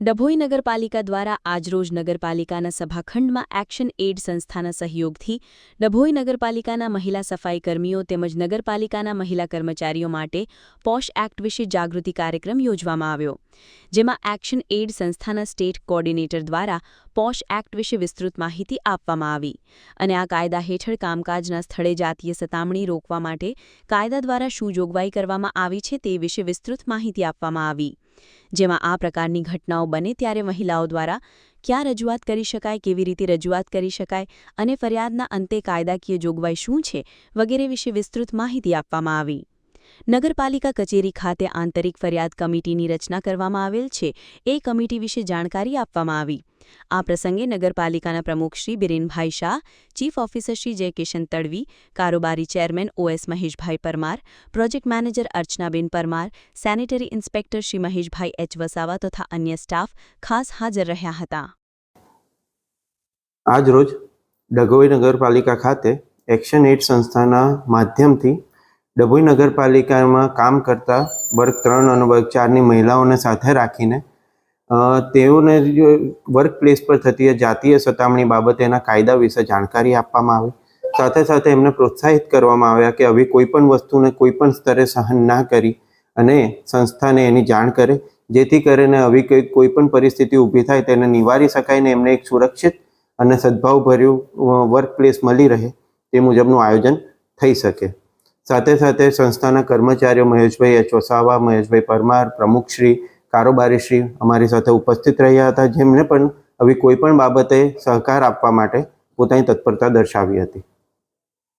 ડભોઈ નગરપાલિકા દ્વારા આજરોજ નગરપાલિકાના સભાખંડમાં એક્શન એડ સંસ્થાના સહયોગથી ડભોઈ નગરપાલિકાના મહિલા સફાઈ કર્મીઓ તેમજ નગરપાલિકાના મહિલા કર્મચારીઓ માટે પોશ એક્ટ વિશે જાગૃતિ કાર્યક્રમ યોજવામાં આવ્યો, જેમાં એક્શન એડ સંસ્થાના સ્ટેટ કોઓર્ડિનેટર દ્વારા પોશ એક્ટ વિશે વિસ્તૃત માહિતી આપવામાં આવી અને આ કાયદા હેઠળ કામકાજના સ્થળે જાતીય સતામણી રોકવા માટે કાયદા દ્વારા શું જોગવાઈ કરવામાં આવી છે તે વિશે વિસ્તૃત માહિતી આપવામાં આવી, જેમાં આ પ્રકારની ઘટનાઓ બને ત્યારે મહિલાઓ દ્વારા ક્યાં રજૂઆત કરી શકાય, કેવી રીતે રજૂઆત કરી શકાય અને ફરિયાદના અંતે કાયદાકીય જોગવાઈ શું છે વગેરે વિશે વિસ્તૃત માહિતી આપવામાં આવી. નગરપાલિકા કચેરી ખાતે આંતરિક ફરિયાદ કમિટીની રચના કરવામાં આવેલ છે. એ કમિટી વિશે જાણકારી આપવામાં આવી. આ પ્રસંગે નગરપાલિકાના પ્રમુખ શ્રી બિરેનભાઈ શાહ, ચીફ ઓફિસર શ્રી જયકિશન તડવી, કારોબારી ચેરમેન OS મહેશભાઈ Parmar, project manager અર્ચનાબેન Parmar, sanitary inspector Shri મહેશભાઈ H વસાવા તથા અન્ય સ્ટાફ ખાસ હાજર રહ્યા હતા. આજરોજ ડભોઈ નગરપાલિકા ખાતે એક્શન એડ સંસ્થાના માધ્યમથી ડભોઈ નગરપાલિકામાં કામ કરતા વર્ગ 3 અને વર્ગ 4ની મહિલાઓને સાથે રાખીને તેઓને વર્ક પ્લેસ પર થતી જાતીય સતામણી બાબતેના કાયદા વિશે જાણકારી આપવામાં આવી. સાથે સાથે એમને પ્રોત્સાહિત કરવામાં આવ્યા કે આવી કોઈ પણ વસ્તુને કોઈ પણ સ્તરે સહન ના કરી અને સંસ્થાને એની જાણ કરે, જેથી કરીને આવી કોઈ પણ પરિસ્થિતિ ઊભી થાય તેને નિવારી શકાય ને એમને એક સુરક્ષિત અને સદભાવભર્યું વર્ક પ્લેસ મળી રહે તે મુજબનું આયોજન થઈ શકે. સાથે સાથે સંસ્થાના કર્મચારીઓ મહેશભાઈ H વસાવા, મહેશભાઈ પરમાર, પ્રમુખશ્રી, કારોબારીશ્રી અમારી સાથે ઉપસ્થિત રહ્યા હતા, જેમણે પણ આવી કોઈ પણ બાબતે સહકાર આપવા માટે પોતાની તત્પરતા દર્શાવી હતી.